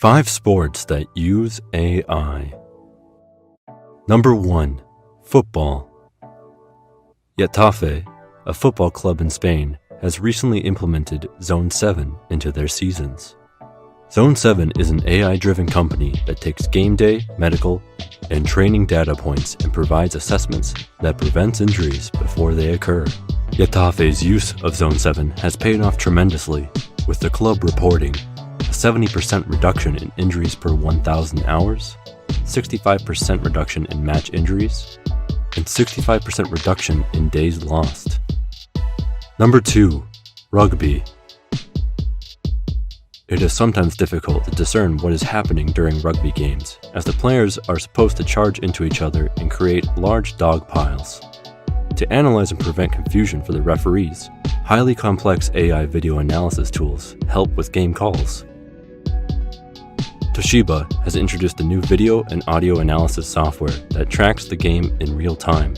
5 sports that use AI. Number 1. Football. Getafe, a football club in Spain, has recently implemented Zone 7 into their seasons. Zone 7 is an AI-driven company that takes game day, medical, and training data points and provides assessments that prevents injuries before they occur. Getafe's use of Zone 7 has paid off tremendously, with the club reporting a 70% reduction in injuries per 1,000 hours, 65% reduction in match injuries, and 65% reduction in days lost. Number 2. Rugby. It is sometimes difficult to discern what is happening during rugby games, as the players are supposed to charge into each other and create large dog piles. To analyze and prevent confusion for the referees, highly complex AI video analysis tools help with game calls. Toshiba has introduced a new video and audio analysis software that tracks the game in real time.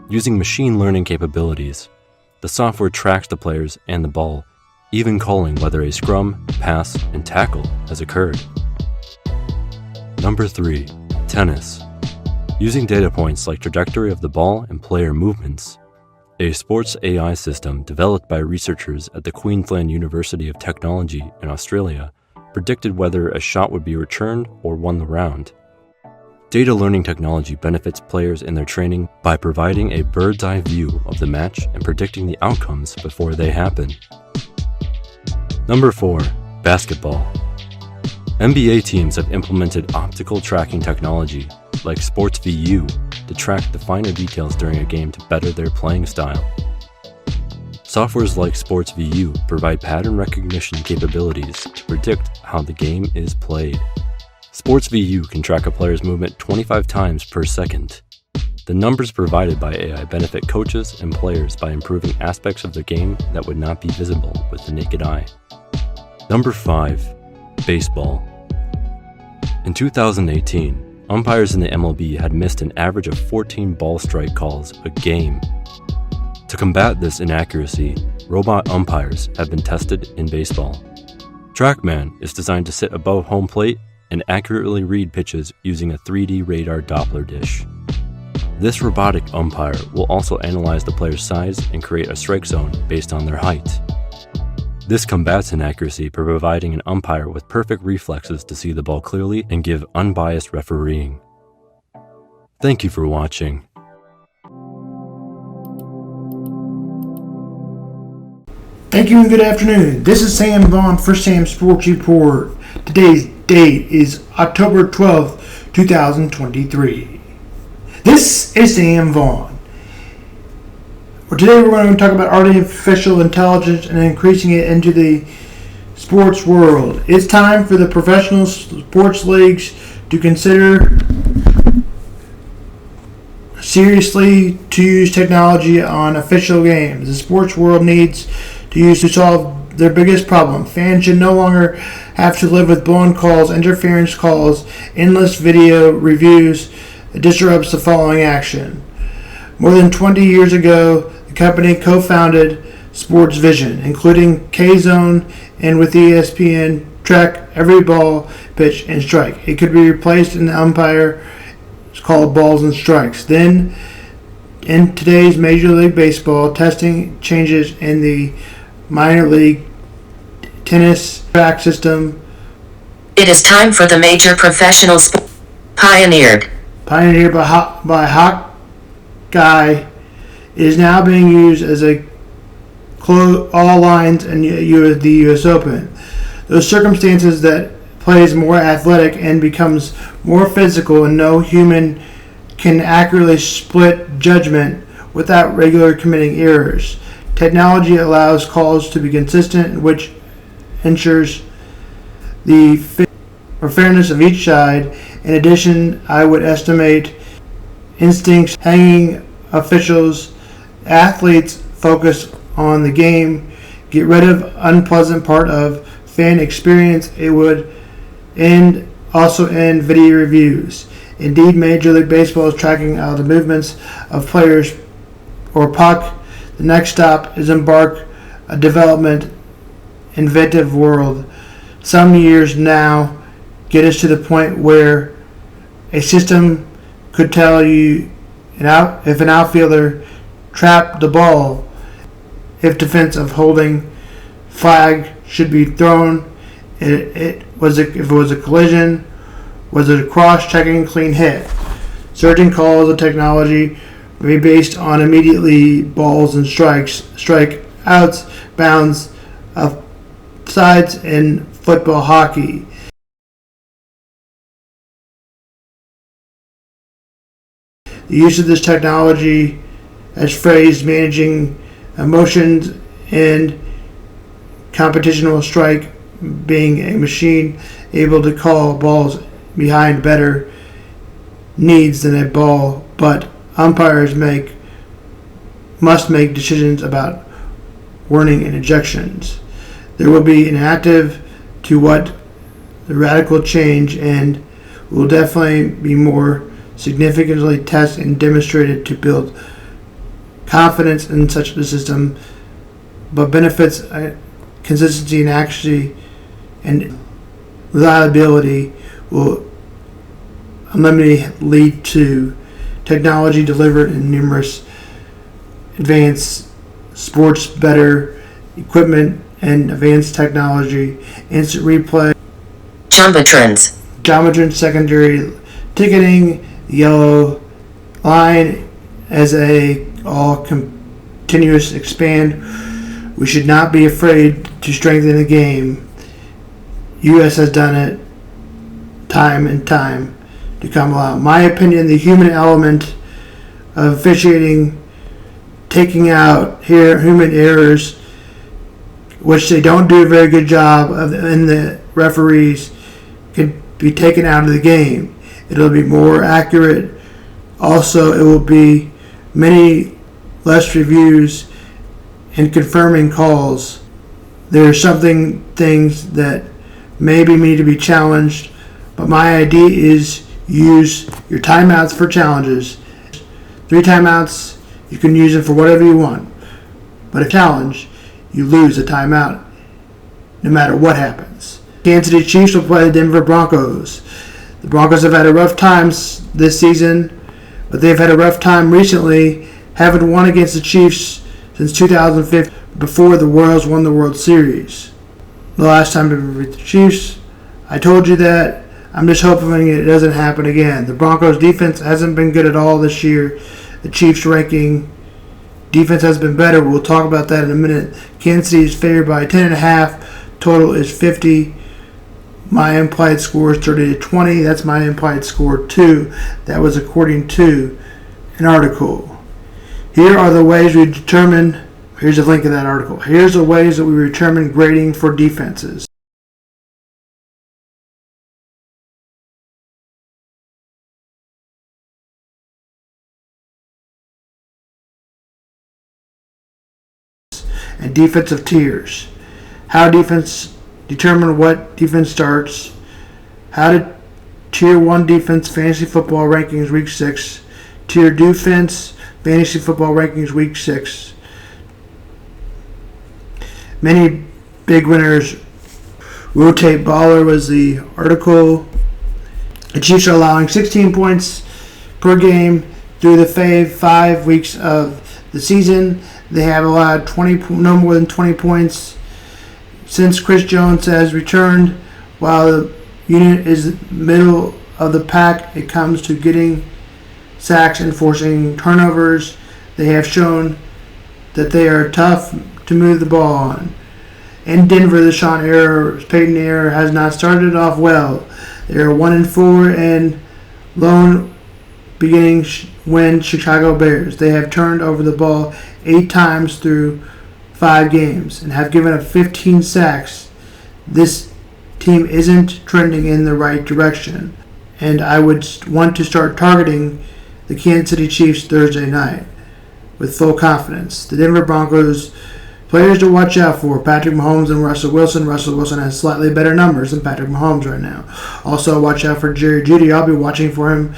Using machine learning capabilities, the software tracks the players and the ball, even calling whether a scrum, pass, and tackle has occurred. Number 3. Tennis. Using data points like trajectory of the ball and player movements, a sports AI system developed by researchers at the Queensland University of Technology in Australia predicted whether a shot would be returned or won the round. Data learning technology benefits players in their training by providing a bird's-eye view of the match and predicting the outcomes before they happen. Number 4. Basketball. NBA teams have implemented optical tracking technology like SportsVU to track the finer details during a game to better their playing style. Softwares like SportsVU provide pattern recognition capabilities to predict how the game is played. SportsVU can track a player's movement 25 times per second. The numbers provided by AI benefit coaches and players by improving aspects of the game that would not be visible with the naked eye. Number 5. Baseball. In 2018, umpires in the MLB had missed an average of 14 ball strike calls a game. To combat this inaccuracy, robot umpires have been tested in baseball. TrackMan is designed to sit above home plate and accurately read pitches using a 3D radar Doppler dish. This robotic umpire will also analyze the player's size and create a strike zone based on their height. This combats inaccuracy by providing an umpire with perfect reflexes to see the ball clearly and give unbiased refereeing. Thank you for watching. Thank you and good afternoon. This is Sam Vaughn for Sam Sports Report. Today's date is October 12th, 2023. This is Sam Vaughn. Today we're going to talk about artificial intelligence and increasing it into the sports world. It's time for the professional sports leagues to consider seriously to use technology on official games. The sports world needs to use to solve their biggest problem. Fans should no longer have to live with blown calls, interference calls, endless video reviews that disrupts the following action. More than 20 years ago, the company co-founded Sports Vision, including K-Zone, and with ESPN, track every ball, pitch, and strike. It could be replaced in the umpire. It's called balls and strikes. Then, in today's Major League Baseball, testing changes in the minor league tennis track system. It is time for the major professional sport pioneered by Hawkeye, is now being used as a all lines in the U.S. Open. Those circumstances that plays more athletic and becomes more physical, and no human can accurately split judgment without regular committing errors. Technology allows calls to be consistent, which ensures the fairness of each side. In addition, I would estimate instincts hanging officials. Athletes focus on the game, get rid of unpleasant part of fan experience. It would also end video reviews. Indeed, Major League Baseball is tracking all the movements of players or puck. The next stop is embark a development inventive world. Some years now get us to the point where a system could tell you if an outfielder trapped the ball, if defense of holding flag should be thrown, if it was a collision, was it a cross-checking clean hit. Certain calls of technology may be based on immediately balls and strike outs, bounds of sides in football, hockey. The use of this technology as phrased managing emotions and computational strike, being a machine able to call balls behind better needs than a ball, but umpires must make decisions about warning and ejections. There will be an active to what the radical change and will definitely be more significantly tested and demonstrated to build confidence in such a system, but benefits consistency and accuracy and reliability will ultimately lead to technology delivered in numerous advanced sports, better equipment and advanced technology, instant replay, Jumbotron secondary ticketing, yellow line as a all continuous expand. We should not be afraid to strengthen the game. U.S. has done it time and time to come along. My opinion, the human element of officiating, taking out human errors, which they don't do a very good job of, in the referees, can be taken out of the game. It'll be more accurate. Also, it will be many less reviews and confirming calls. There are things that maybe need to be challenged, but my idea is use your timeouts for challenges. 3 timeouts, you can use them for whatever you want. But if challenge, you lose a timeout no matter what happens. Kansas City Chiefs will play the Denver Broncos. The Broncos have had a rough time this season, but they've had a rough time recently, haven't won against the Chiefs since 2015, before the Royals won the World Series. The last time they beat the Chiefs, I told you that. I'm just hoping it doesn't happen again. The Broncos defense hasn't been good at all this year. The Chiefs ranking defense has been better. We'll talk about that in a minute. Kansas City is favored by 10.5. Total is 50. My implied score is 30-20. That's my implied score too. That was according to an article. Here are the ways we determine. Here's a link of that article. Here's the ways that we determine grading for defenses. And defensive tiers. How defense determine what defense starts. How to tier 1 defense fantasy football rankings week 6. Tier defense fantasy football rankings week 6. Many big winners. Rotate Baller was the article. The Chiefs are allowing 16 points per game through the 5 weeks of the season. They have allowed no more than 20 points since Chris Jones has returned. While the unit is middle of the pack, it comes to getting sacks and forcing turnovers. They have shown that they are tough to move the ball on. In Denver, the Peyton era has not started off well. They are 1-4 and lone beginning win Chicago Bears. They have turned over the ball 8 times through 5 games and have given up 15 sacks. This team isn't trending in the right direction, and I would want to start targeting the Kansas City Chiefs Thursday night with full confidence. The Denver Broncos players to watch out for: Patrick Mahomes and Russell Wilson. Russell Wilson has slightly better numbers than Patrick Mahomes right now. Also, watch out for Jerry Jeudy. I'll be watching for him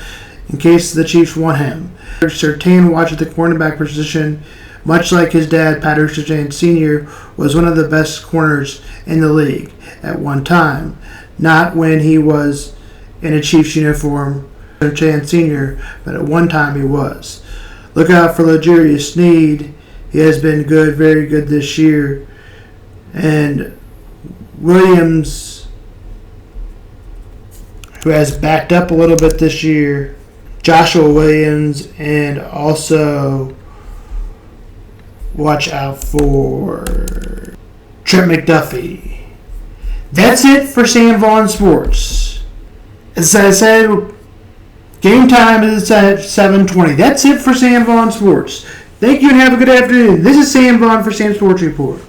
in case the Chiefs want him. Surtain watch at the cornerback position. Much like his dad, Patrick Surtain Sr. was one of the best corners in the league at one time. not when he was in a Chiefs uniform, Chan Sr., but at one time he was. Look out for L'Jarius Sneed. He has been good, very good this year. And Williams, who has backed up a little bit this year. Joshua Williams, and also watch out for Trent McDuffie. That's it for Sam Vaughn Sports. As I said, game time is at 7:20. That's it for Sam Vaughn Sports. Thank you and have a good afternoon. This is Sam Vaughn for Sam Sports Report.